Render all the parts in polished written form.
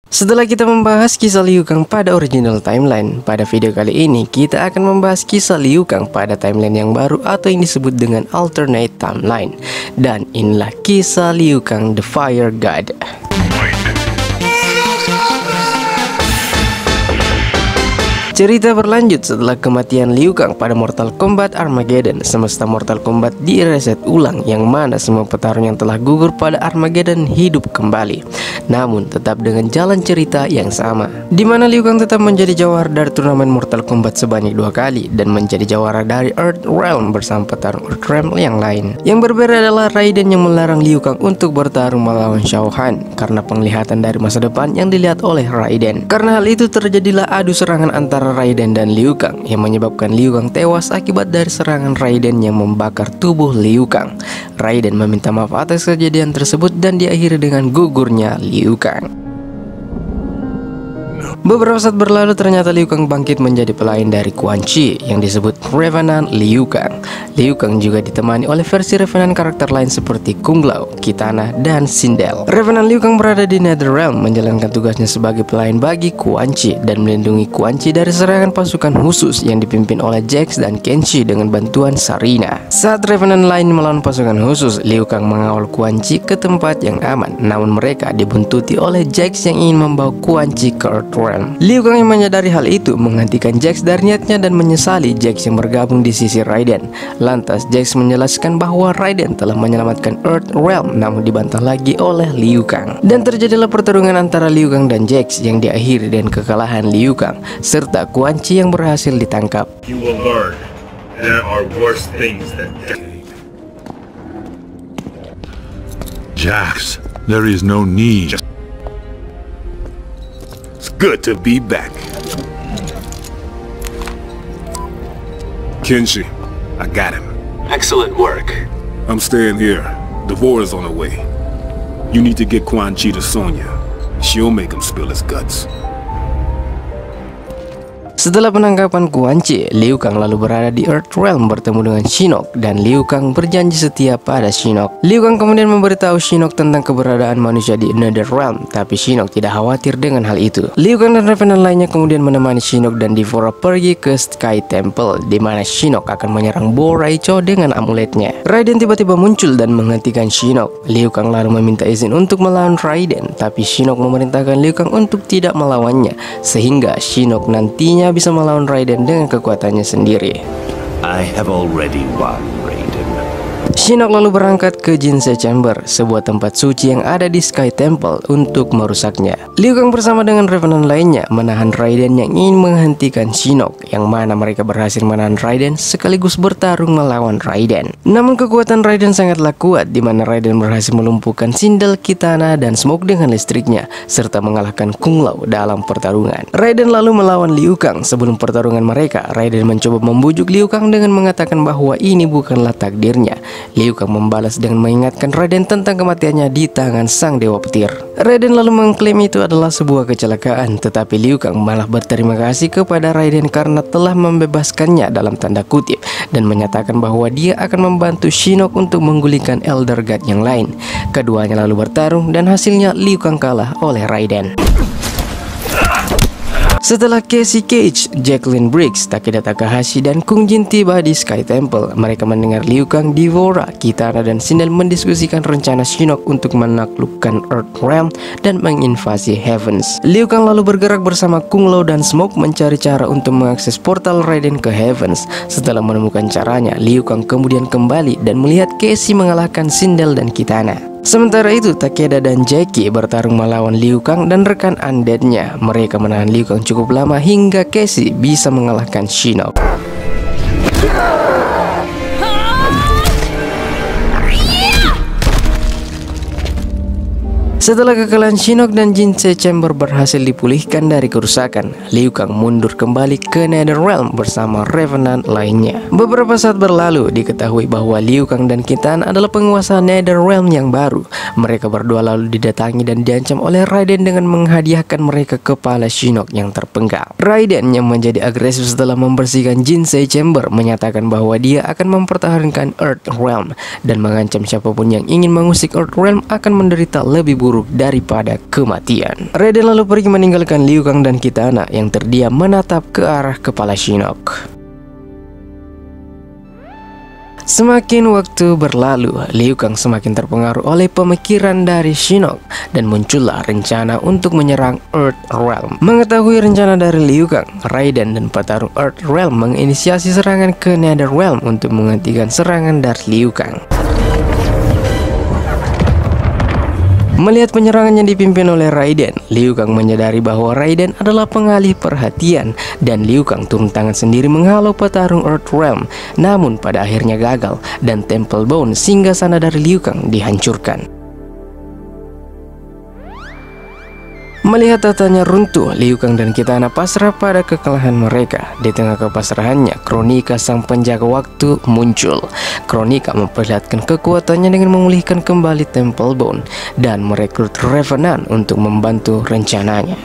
Setelah kita membahas kisah Liu Kang pada original timeline, pada video kali ini kita akan membahas kisah Liu Kang pada timeline yang baru atau yang disebut dengan alternate timeline. Dan inilah kisah Liu Kang the Fire God. Cerita berlanjut setelah kematian Liu Kang pada Mortal Kombat Armageddon. Semesta Mortal Kombat direset ulang, yang mana semua petarung yang telah gugur pada Armageddon hidup kembali, namun tetap dengan jalan cerita yang sama, di mana Liu Kang tetap menjadi jawara dari turnamen Mortal Kombat sebanyak 2 kali dan menjadi jawara dari Earth Realm bersama petarung Earth Realm yang lain. Yang berbeda adalah Raiden yang melarang Liu Kang untuk bertarung melawan Shao Han karena penglihatan dari masa depan yang dilihat oleh Raiden. Karena hal itu terjadilah adu serangan antara Raiden dan Liu Kang yang menyebabkan Liu Kang tewas akibat dari serangan Raiden yang membakar tubuh Liu Kang. Raiden meminta maaf atas kejadian tersebut dan diakhiri dengan gugurnya Liu Kang. Beberapa saat berlalu, ternyata Liu Kang bangkit menjadi pelayan dari Quan Chi yang disebut Revenant Liu Kang. Liu Kang juga ditemani oleh versi Revenant karakter lain seperti Kung Lao, Kitana, dan Sindel. Revenant Liu Kang berada di Netherrealm menjalankan tugasnya sebagai pelayan bagi Quan Chi dan melindungi Quan Chi dari serangan pasukan khusus yang dipimpin oleh Jax dan Kenshi dengan bantuan Sareena. Saat Revenant lain melawan pasukan khusus, Liu Kang mengawal Quan Chi ke tempat yang aman, namun mereka dibuntuti oleh Jax yang ingin membawa Quan Chi ke Earth Realm. Liu Kang yang menyadari hal itu menghentikan Jax dari niatnya dan menyesali Jax yang bergabung di sisi Raiden. Lantas Jax menjelaskan bahwa Raiden telah menyelamatkan Earth Realm, namun dibantah lagi oleh Liu Kang. Dan terjadilah pertarungan antara Liu Kang dan Jax yang diakhiri dengan kekalahan Liu Kang serta Quan Chi yang berhasil ditangkap. You will learn there are worse things than death. Jax, there is no need. It's good to be back. Kenshi, I got him. Excellent work. I'm staying here. Devore is on the way. You need to get Quan Chi to Sonya. She'll make him spill his guts. Setelah penangkapan Quan Chi, Liu Kang lalu berada di Earth Realm bertemu dengan Shinnok dan Liu Kang berjanji setia pada Shinnok. Liu Kang kemudian memberitahu Shinnok tentang keberadaan manusia di Netherrealm, tapi Shinnok tidak khawatir dengan hal itu. Liu Kang dan Revenant lainnya kemudian menemani Shinnok dan Devora pergi ke Sky Temple, di mana Shinnok akan menyerang Bo Raicho dengan amuletnya. Raiden tiba-tiba muncul dan menghentikan Shinnok. Liu Kang lalu meminta izin untuk melawan Raiden, tapi Shinnok memerintahkan Liu Kang untuk tidak melawannya, sehingga Shinnok nantinya bisa melawan Raiden dengan kekuatannya sendiri. I have already won, Raiden. Shinnok lalu berangkat ke Jinsei Chamber, sebuah tempat suci yang ada di Sky Temple, untuk merusaknya. Liu Kang bersama dengan Revenant lainnya menahan Raiden yang ingin menghentikan Shinnok, yang mana mereka berhasil menahan Raiden sekaligus bertarung melawan Raiden. Namun kekuatan Raiden sangatlah kuat, di mana Raiden berhasil melumpuhkan Sindel, Kitana, dan Smoke dengan listriknya, serta mengalahkan Kung Lao dalam pertarungan. Raiden lalu melawan Liu Kang. Sebelum pertarungan mereka, Raiden mencoba membujuk Liu Kang dengan mengatakan bahwa ini bukanlah takdirnya. Liu Kang membalas dengan mengingatkan Raiden tentang kematiannya di tangan sang dewa petir. Raiden lalu mengklaim itu adalah sebuah kecelakaan, tetapi Liu Kang malah berterima kasih kepada Raiden karena telah membebaskannya dalam tanda kutip, dan menyatakan bahwa dia akan membantu Shinnok untuk menggulingkan Elder God yang lain. Keduanya lalu bertarung dan hasilnya Liu Kang kalah oleh Raiden. Setelah Casey Cage, Jacqueline Briggs, Takeda Takahashi, dan Kung Jin tiba di Sky Temple, mereka mendengar Liu Kang, Devora, Kitana, dan Sindel mendiskusikan rencana Shinnok untuk menaklukkan Earth Realm dan menginvasi Heavens. Liu Kang lalu bergerak bersama Kung Lao dan Smoke mencari cara untuk mengakses portal Raiden ke Heavens. Setelah menemukan caranya, Liu Kang kemudian kembali dan melihat Casey mengalahkan Sindel dan Kitana. Sementara itu, Takeda dan Jackie bertarung melawan Liu Kang dan rekan undeadnya. Mereka menahan Liu Kang cukup lama hingga Casey bisa mengalahkan Shinnok. Setelah kekalahan Shinnok dan Jinsei Chamber berhasil dipulihkan dari kerusakan, Liu Kang mundur kembali ke Netherrealm bersama Revenant lainnya. Beberapa saat berlalu, diketahui bahwa Liu Kang dan Kitana adalah penguasa Netherrealm yang baru. Mereka berdua lalu didatangi dan diancam oleh Raiden dengan menghadiahkan mereka kepala Shinnok yang terpenggal. Raiden yang menjadi agresif setelah membersihkan Jinsei Chamber menyatakan bahwa dia akan mempertahankan Earth Realm dan mengancam siapapun yang ingin mengusik Earth Realm akan menderita lebih buruk buruk daripada kematian. Raiden lalu pergi meninggalkan Liu Kang dan Kitana yang terdiam menatap ke arah kepala Shinnok. Semakin waktu berlalu, Liu Kang semakin terpengaruh oleh pemikiran dari Shinnok dan muncullah rencana untuk menyerang Earth Realm. Mengetahui rencana dari Liu Kang, Raiden dan petarung Earth Realm menginisiasi serangan ke Nether Realm untuk menghentikan serangan dari Liu Kang. Melihat penyerangan yang dipimpin oleh Raiden, Liu Kang menyadari bahwa Raiden adalah pengalih perhatian dan Liu Kang turun tangan sendiri menghalau petarung Earth Realm. Namun pada akhirnya gagal dan Temple Bone singgasana dari Liu Kang dihancurkan. Melihat tatanya runtuh, Liu Kang dan Kitana pasrah pada kekalahan mereka. Di tengah kepasrahannya, Kronika sang penjaga waktu muncul. Kronika memperlihatkan kekuatannya dengan memulihkan kembali Temple Bone dan merekrut Revenant untuk membantu rencananya.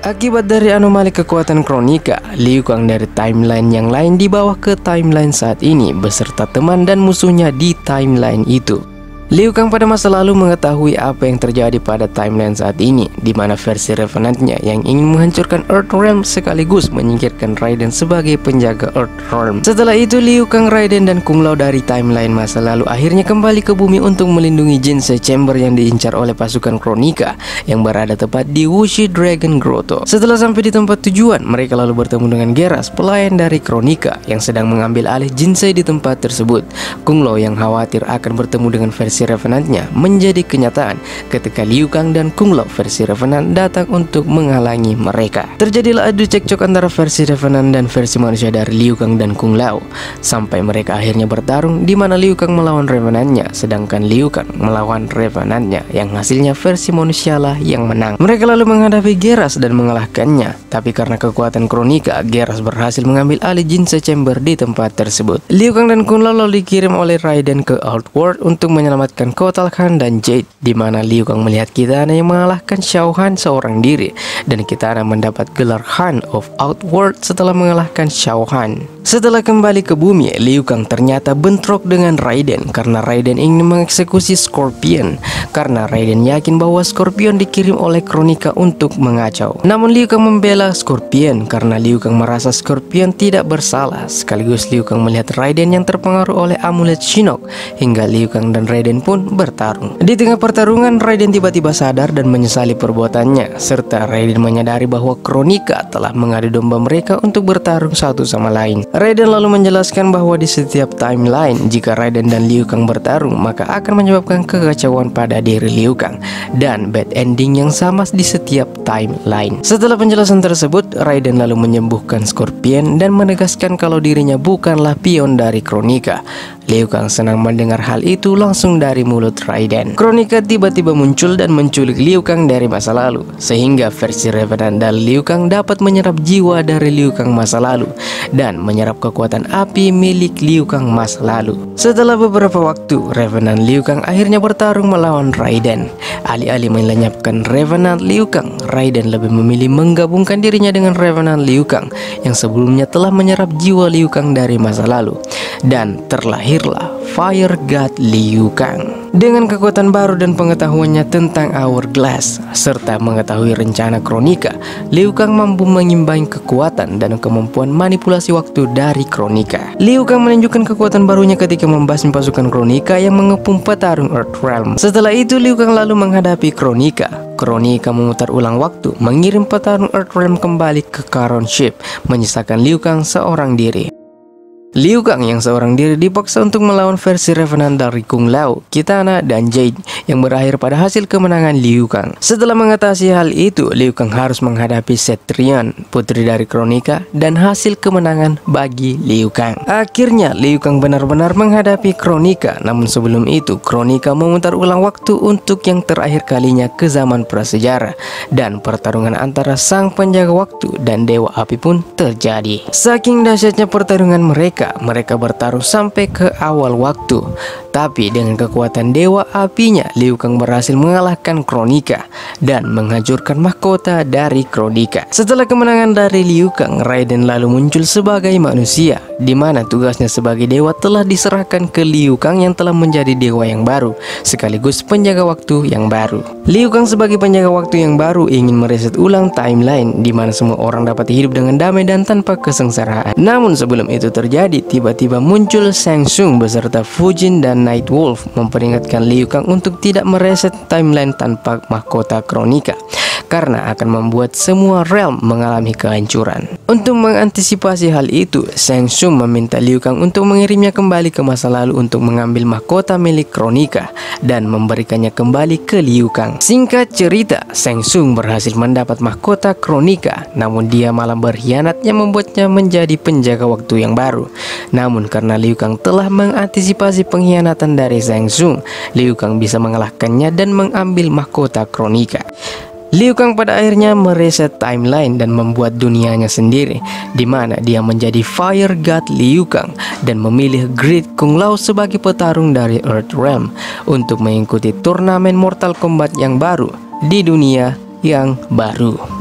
Akibat dari anomali kekuatan Kronika, Liu Kang dari timeline yang lain dibawa ke timeline saat ini beserta teman dan musuhnya di timeline itu. Liu Kang pada masa lalu mengetahui apa yang terjadi pada timeline saat ini, di mana versi Revenantnya yang ingin menghancurkan Earth Realm sekaligus menyingkirkan Raiden sebagai penjaga Earth Realm. Setelah itu, Liu Kang, Raiden, dan Kung Lao dari timeline masa lalu akhirnya kembali ke bumi untuk melindungi Jinsei Chamber yang diincar oleh pasukan Kronika yang berada tepat di Wuxi Dragon Grotto. Setelah sampai di tempat tujuan, mereka lalu bertemu dengan Geras, pelayan dari Kronika yang sedang mengambil alih Jinsei di tempat tersebut. Kung Lao yang khawatir akan bertemu dengan versi Revenantnya menjadi kenyataan ketika Liu Kang dan Kung Lao versi Revenant datang untuk menghalangi mereka. Terjadilah adu cekcok antara versi Revenant dan versi manusia dari Liu Kang dan Kung Lao sampai mereka akhirnya bertarung, di mana Liu Kang melawan Revenantnya sedangkan Liu Kang melawan Revenantnya yang hasilnya versi manusia lah yang menang. Mereka lalu menghadapi Geras dan mengalahkannya, tapi karena kekuatan Kronika, Geras berhasil mengambil alih Jinsei Chamber di tempat tersebut. Liu Kang dan Kung Lao lalu dikirim oleh Raiden ke Outworld untuk menyelamatkan Kotal Khan dan Jade, di mana Liu Kang melihat Kitana yang mengalahkan Shao Han seorang diri dan Kitana mendapat gelar Han of Outworld setelah mengalahkan Shao Han. Setelah kembali ke bumi, Liu Kang ternyata bentrok dengan Raiden karena Raiden ingin mengeksekusi Scorpion karena Raiden yakin bahwa Scorpion dikirim oleh Kronika untuk mengacau. Namun Liu Kang membela Scorpion karena Liu Kang merasa Scorpion tidak bersalah. Sekaligus Liu Kang melihat Raiden yang terpengaruh oleh amulet Shinnok hingga Liu Kang dan Raiden pun bertarung. Di tengah pertarungan, Raiden tiba-tiba sadar dan menyesali perbuatannya, serta Raiden menyadari bahwa Kronika telah mengadu domba mereka untuk bertarung satu sama lain. Raiden lalu menjelaskan bahwa di setiap timeline, jika Raiden dan Liu Kang bertarung, maka akan menyebabkan kekacauan pada diri Liu Kang dan bad ending yang sama di setiap timeline. Setelah penjelasan tersebut, Raiden lalu menyembuhkan Scorpion dan menegaskan kalau dirinya bukanlah pion dari Kronika. Liu Kang senang mendengar hal itu langsung dari mulut Raiden. Kronika tiba-tiba muncul dan menculik Liu Kang dari masa lalu, sehingga versi Revenant dari Liu Kang dapat menyerap jiwa dari Liu Kang masa lalu dan menyerap kekuatan api milik Liu Kang masa lalu. Setelah beberapa waktu, Revenant Liu Kang akhirnya bertarung melawan Raiden. Alih-alih melenyapkan Revenant Liu Kang, Raiden lebih memilih menggabungkan dirinya dengan Revenant Liu Kang yang sebelumnya telah menyerap jiwa Liu Kang dari masa lalu, dan terlahirlah Fire God Liu Kang. Dengan kekuatan baru dan pengetahuannya tentang Hourglass serta mengetahui rencana Kronika, Liu Kang mampu mengimbangi kekuatan dan kemampuan manipulasi waktu dari Kronika. Liu Kang menunjukkan kekuatan barunya ketika membasmi pasukan Kronika yang mengepung petarung Earth Realm. Setelah itu, Liu Kang lalu menghadapi Kronika. Kronika memutar ulang waktu, mengirim petarung Earth Realm kembali ke Charon Ship, menyisakan Liu Kang seorang diri. Liu Kang yang seorang diri dipaksa untuk melawan versi Revenant dari Kung Lao, Kitana, dan Jade yang berakhir pada hasil kemenangan Liu Kang. Setelah mengatasi hal itu, Liu Kang harus menghadapi Cetrion, putri dari Kronika, dan hasil kemenangan bagi Liu Kang. Akhirnya Liu Kang benar-benar menghadapi Kronika, namun sebelum itu Kronika memutar ulang waktu untuk yang terakhir kalinya ke zaman prasejarah, dan pertarungan antara sang penjaga waktu dan Dewa Api pun terjadi. Saking dahsyatnya pertarungan mereka bertarung sampai ke awal waktu. Tetapi dengan kekuatan dewa apinya, Liu Kang berhasil mengalahkan Kronika dan menghancurkan mahkota dari Kronika. Setelah kemenangan dari Liu Kang, Raiden lalu muncul sebagai manusia, di mana tugasnya sebagai dewa telah diserahkan ke Liu Kang yang telah menjadi dewa yang baru, sekaligus penjaga waktu yang baru. Liu Kang sebagai penjaga waktu yang baru ingin mereset ulang timeline, di mana semua orang dapat hidup dengan damai dan tanpa kesengsaraan. Namun sebelum itu terjadi, tiba-tiba muncul Shang Tsung beserta Fujin dan Nightwolf memperingatkan Liu Kang untuk tidak mereset timeline tanpa mahkota Kronika, karena akan membuat semua realm mengalami kehancuran. Untuk mengantisipasi hal itu, Shang Tsung meminta Liu Kang untuk mengirimnya kembali ke masa lalu untuk mengambil mahkota milik Kronika dan memberikannya kembali ke Liu Kang. Singkat cerita, Shang Tsung berhasil mendapat mahkota Kronika, namun dia malah berkhianat yang membuatnya menjadi penjaga waktu yang baru. Namun karena Liu Kang telah mengantisipasi pengkhianatan dari Shang Tsung, Liu Kang bisa mengalahkannya dan mengambil mahkota Kronika. Liu Kang pada akhirnya mereset timeline dan membuat dunianya sendiri, di mana dia menjadi Fire God Liu Kang dan memilih Great Kung Lao sebagai petarung dari Earth Realm untuk mengikuti turnamen Mortal Kombat yang baru di dunia yang baru.